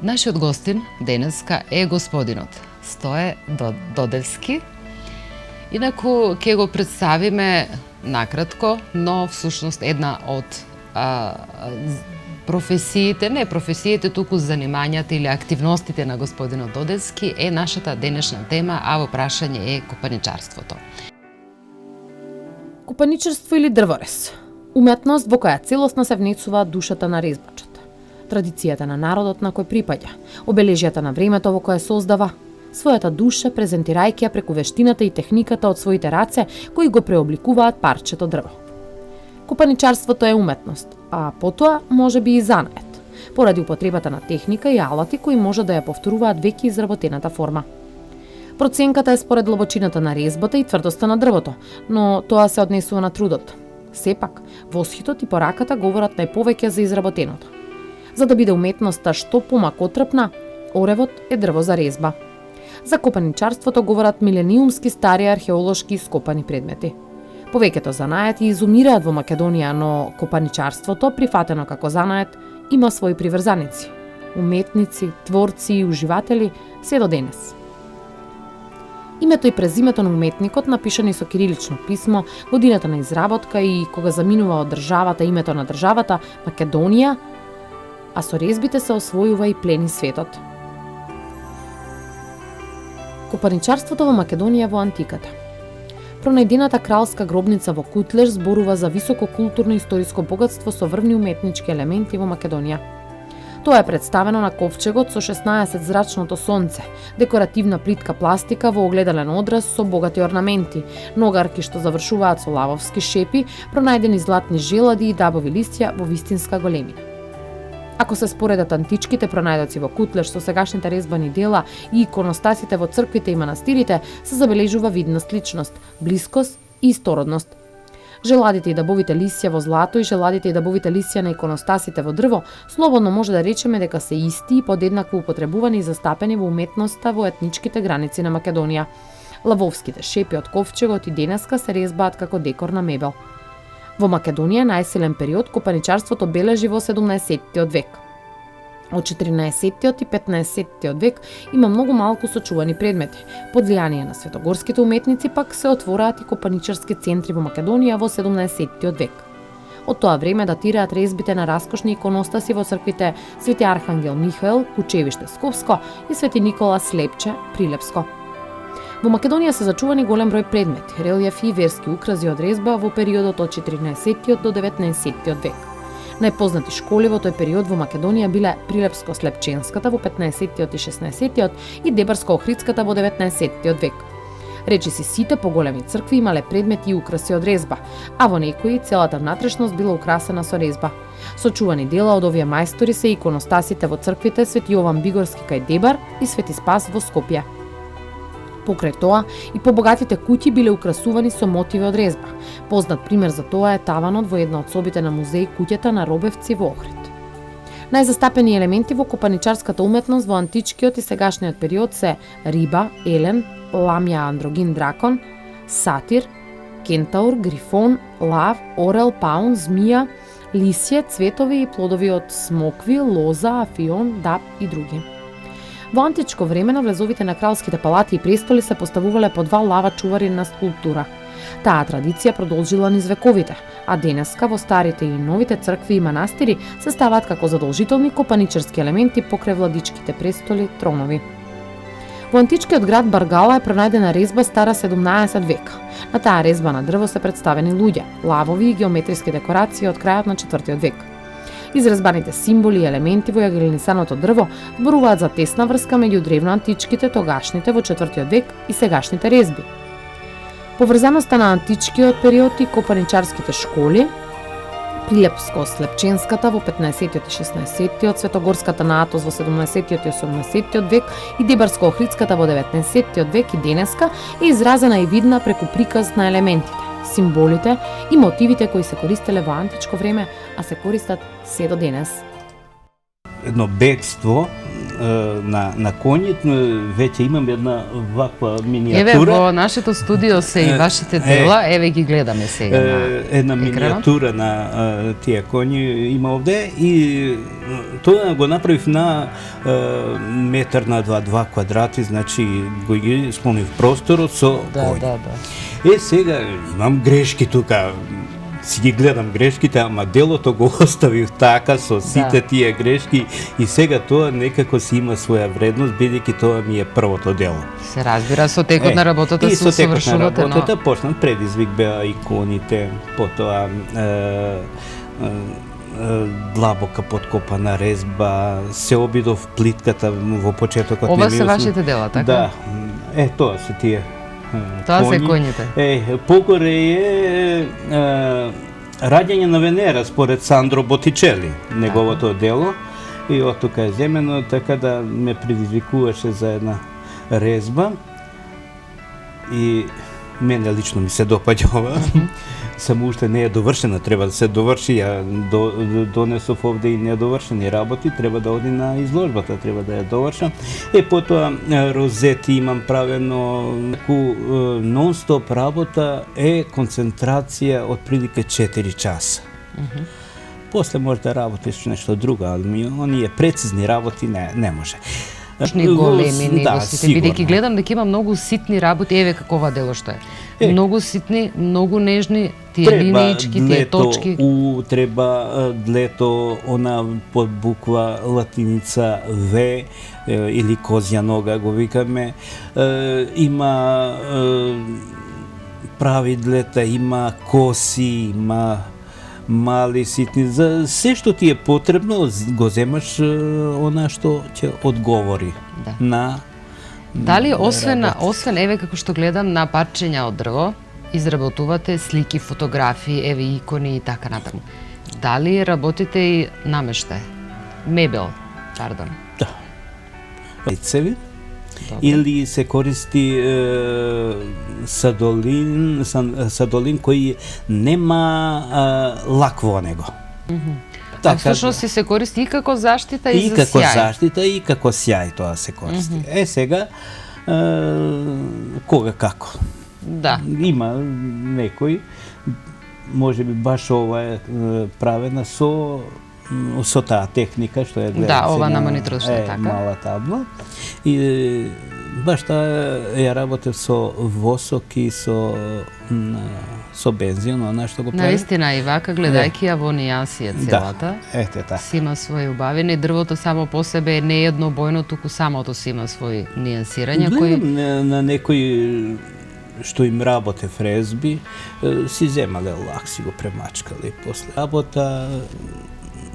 Нашиот гостин денеска е господинот Стоје Додевски. Инаку ќе го представиме накратко, но всушност една од професиите, туку занимањата или активностите на господинот Додевски е нашата денешна тема, а во прашање е копаничарството. Копаничарство или дрворез. Уметност во која целосно се внесува душата на резбачот. Традицијата на народот на кој припаѓа, обележјата на времето во кое создава, својата душа презентирајќи ја преку вештината и техниката од своите раце кои го преобликуваат парчето дрво. Копаничарството е уметност, а потоа може би и занает, поради употребата на техника и алати кои може да ја повторуваат веќе изработената форма. Проценката е според длабочината на резбата и тврдоста на дрвото, но тоа се однесува на трудот. Сепак, восхитот и пораката говорат најповеќе за изработеното. За да биде уметноста што помакотрпна, оревот е дрво за резба. За копаничарството говорат милениумски стари археолошки ископани предмети. Повеќето занаети изумираат во Македонија, но копаничарството, прифатено како занает, има своји приврзаници, уметници, творци и уживатели се до денес. Името и презимето на уметникот, напишани со кирилично писмо, годината на изработка и кога заминува од државата името на државата Македонија, а со резбите се освојува и плени светот. Копаничарството во Македонија во антиката. Пронајдената кралска гробница во Кутлеш зборува за високо културно-историско богатство со врвни уметнички елементи во Македонија. Тоа е представено на ковчегот со 16 зрачното сонце, декоративна плитка пластика во огледален одраз со богати орнаменти, ногарки што завршуваат со лавовски шепи, пронајдени златни желади и дабови листја во вистинска големина. Ако се споредат античките пронајдоци во Кутлеш со сегашните резбани дела и иконостасите во црквите и манастирите, се забележува видна сличност, блискост и истородност. Желадите и дабовите лисја во злато и желадите и дабовите лисја на иконостасите во дрво, слободно може да речеме дека се исти и подеднакво употребувани и застапени во уметноста во етничките граници на Македонија. Лавовските шепи од ковчегот и денеска се резбаат како декор на мебел. Во Македонија најсилен период копаничарството бележи во 17-тиот век. Од 14-тиот и 15-тиот век има многу малку сочувани предмети. Под влијание на светогорските уметници пак се отвораат и копаничарски центри во Македонија во 17-тиот век. Од тоа време датираат резбите на раскошни иконостаси во црквите Свети Архангел Михаел, Кучевиште Скопско и Свети Никола Слепче, Прилепско. Во Македонија се зачувани голем број предмети, релјефи и верски укрази од резба во периодот од 14-тиот до 19-тиот век. Најпознати школи во тој период во Македонија биле Прилепско-Слепченската во 15-тиот и 16-тиот и Дебарско-Охридската во 19-тиот век. Речиси сите поголеми цркви имале предмети и украси од резба, а во некои целата внатрешност била украсена со резба. Сочувани дела од овие мајстори се иконостасите во црквите Свети Јован Бигорски кај Дебар и Свети Спас во Скопје. Покрај тоа, и побогатите куќи биле украсувани со мотиви од резба. Познат пример за тоа е таванот во една од собите на музеј куќата на Робевци во Охрид. Најзастапени елементи во копаничарската уметност во античкиот и сегашниот период се риба, елен, ламја андрогин дракон, сатир, кентаур, грифон, лав, орел, паун, змија, лисје, цветови и плодови од смокви, лоза, афион, даб и други. Во античко време на влезовите на кралските палати и престоли се поставувале по два лава чувари на скулптура. Таа традиција продолжила низ вековите, а денеска во старите и новите цркви и манастири се ставаат како задолжителни копаничарски елементи покрај владичките престоли, тронови. Во античкиот град Баргала е пронајдена резба стара 17 века. На таа резба на дрво се представени луѓе, лавови и геометриски декорации од крајот на 4 век. Изрезбаните символи и елементи во јагелнисаното дрво зборуваат за тесна врска меѓу древноантичките, тогашните во 4 век и сегашните резби. Поврзаноста на античкиот период и копаничарските школи, Прилепско-Слепченската во 15-тиот и 16-тиот, Светогорската на Атос во 17-тиот и 18-тиот век и Дебарско-Охридската во 19-тиот век и денеска е изразена и видна преку приказ на елементите, символите и мотивите кои се користеле во античко време, а се користат се до денес. Едно бегство на коњите, веќе имам една ваква минијатура. Еве во нашето студио се и вашите дела, еве ги гледаме сега на една минијатура на тие коњи има овде и тоа го направив на метар на 2 квадрати, значи го ги исполнив просторот со коњи. Да. Сега имам грешки тука, си ги гледам грешките, ама делото го оставив така со сите тие грешки и сега тоа некако си има своја вредност, бидејќи тоа ми е првото дело. Се разбира, со текот на работата се усовршувате. И со текот на работата почнам, предизвик беа иконите, потоа длабока подкопана резба, се обидов плитката во почетокот. Ова се вашите дела, така? Да, тоа се тие. Тоа се коњите. Погоре е Раѓање на Венера според Сандро Боттичели, неговото дело, и од тука е земено, така да ме предизвикуваше за една резба и мене лично ми се допаѓа ова. Само уште не е довршена, треба да се доврши, ја донесов овде и недовршени работи, треба да оди на изложбата, треба да ја довршам. Потоа розети имам правено, нон-стоп работа е концентрација од прилика 4 часа. После може да работиш нешто друго, али оние прецизни работи не може. Големи негостите, бидејќи гледам дека има многу ситни работи, еве какова дело што е. Многу ситни, многу нежни, тие линиички, тие точки. Треба длето, она под буква латиница В или козја нога го викаме. Има прави длета, има коси, има мали, ситни, за се што ти е потребно, го земаш она што ќе одговори на Дали освен еве како што гледам на парчења од дрво, изработувате слики, фотографии, еве икони и така натаму. Дали работите и намештај? Мебел, пардон. Да. Лицеви. Или се користи садолин кој нема лак во него. Така, всушност се користи и како заштита и за сјај. И како заштита и како сјај тоа се користи. Сега кога како? Да. Има некој, можеби баш ова е правена со таа техника што е гледам. Да, ова на мониторот што е така. Мала табла. И баш таа ја работев со восок и со бензин, она што го прави. Наистина и вака гледајќи ја во нијанси е целата. Да, си има своји убавини, дрвото само по себе не е еднобојно, туку самото си има своји нијансирања кои на некои што им работе фрезби, си земале лак, си го премачкале после работа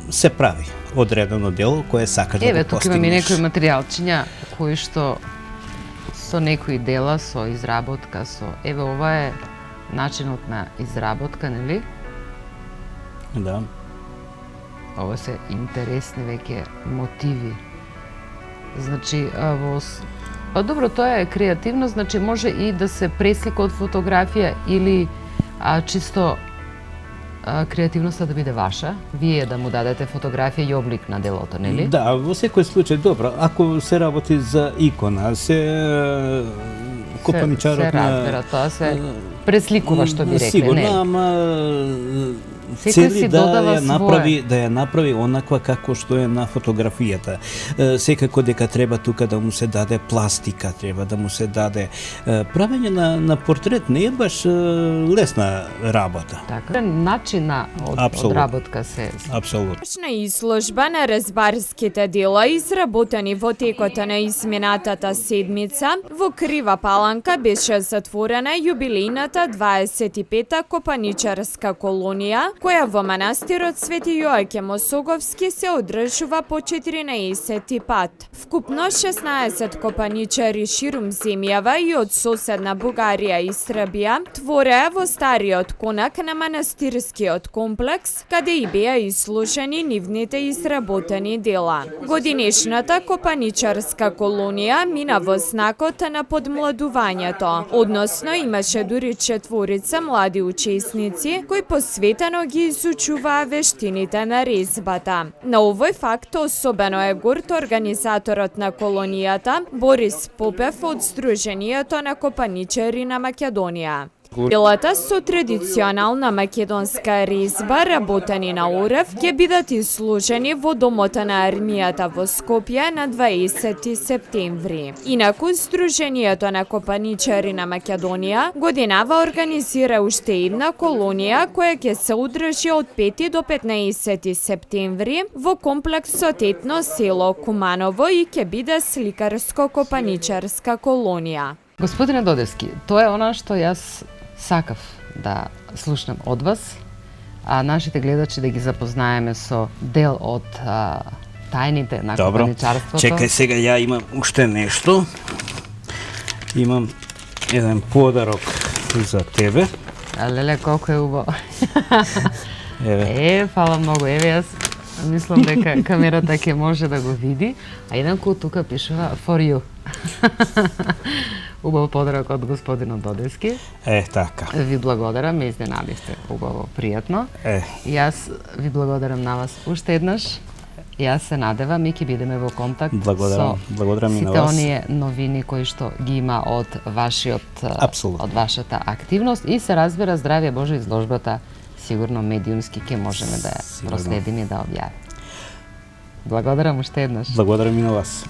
се прави одредено дело кое сакаш да го постигнеш. Тук имаме некои материјалчиња кои што со некои дела, со изработка, еве ова е начинот на изработка, нели? Да. Ова се интересни веќе мотиви. Значи, добро, тоа е креативно, значи може и да се преслика од фотографија или чисто креативноста да биде ваша, вие да му дадете фотографија и облик на делото, нели? Да, во секој случај, добро, ако се работи за икона, копаничарот се разбира, тоа се пресликува, што би рекле, не? Сигурно, ама цели да ја направи онаква како што е на фотографијата. Секако дека треба тука да му се даде пластика, треба да му се даде правење на портрет не е баш лесна работа. Така, начина од работка се. Апсолутно. Изложба на резбарските дела изработени во текот на изминатата седмица во Крива Паланка беше затворена јубилејната 25-та копаничарска колонија, која во манастирот Свети Јоаќем Осоговски се одржува по 14 пат. Вкупно 16 копаничари ширум земјава и од соседна Бугарија и Србија твореа во стариот конак на манастирскиот комплекс, каде и беа изложени нивните изработени дела. Годинешната копаничарска колонија мина во знакот на подмладувањето, односно имаше дури 4 млади учесници кои посветено ги изучуваа вештините на резбата. На овој факт особено е горд организаторот на колонијата Борис Попев од Сдруженијето на копаничари на Македонија. Делата со традиционална македонска резба, работени на орев, ќе бидат изложени во домот на армијата во Скопје на 20 септември. Инаку, Сдруженијето на копаничари на Македонија годинава организира уште една колонија која ќе се одржи од 5 до 15 септември во комплексот етно село Куманово и ќе биде сликарско-копаничарска колонија. Господине Додевски, тоа е она што јас сакав да слушнам од вас, а нашите гледачи да ги запознаеме со дел од тајните на копаничарството. Чекај сега, ја имам уште нешто. Имам еден подарок за тебе. Леле, колку е убаво. Еве. Фала многу. Еве, јас мислам дека камерата ќе може да го види, а инаку тука пишува for you. Убав подарок од господинот Додевски. Така. Ви благодарам, ме изненадивте убаво, пријатно. Јас ви благодарам на вас уште еднаш. Јас се надевам и ќе бидеме во контакт Благодарам и на сите вас. оние новини кои што ги има од Апсолутно. од вашата активност и се разбира здравје Боже изложбата сигурно медиумски ќе можеме да ја проследиме и да објавиме. Благодарам уште еднаш. Благодарам и на вас.